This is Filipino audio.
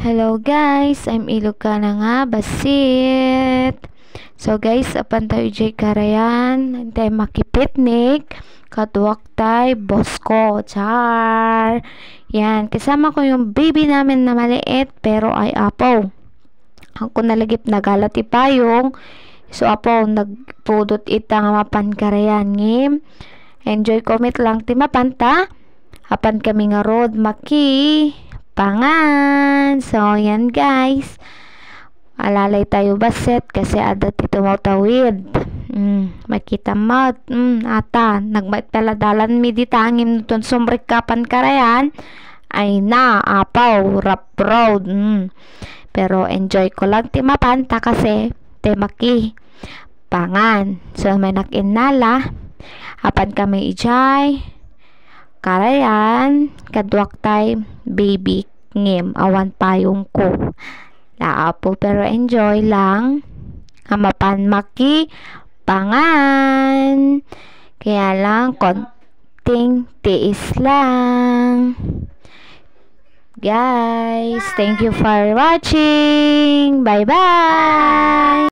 Hello guys, I'm Ilocana nga, basit. So guys, apan tayo jay karayan, tayo makipitnik, kaduwak tayo, boss ko, char. Yan, kasama ko yung baby namin na maliit, pero ay apaw. Ako nalagip nagalat ipayong, so apaw, nagpudot ita nga mapan karayan, ngim. Enjoy comment lang, timapanta. Apan kami nga road, maki pangan. So, yan guys. Alalay tayo baset kasi adat ito tawid. Makita mo. Ata. Nagmataladalan mi ditangin nuton sumrik kapan karayan. Ay na. Apaw. Rap road. Pero enjoy ko lang timapanta kasi temaki pangan. So, may nakinala. Apan kami ijay. Karayan, kadwak tay baby ngim awan payong ko. Laapo pero enjoy lang. Amapan maki pangan. Kaya lang konting tiis lang. Guys, thank you for watching. Bye bye.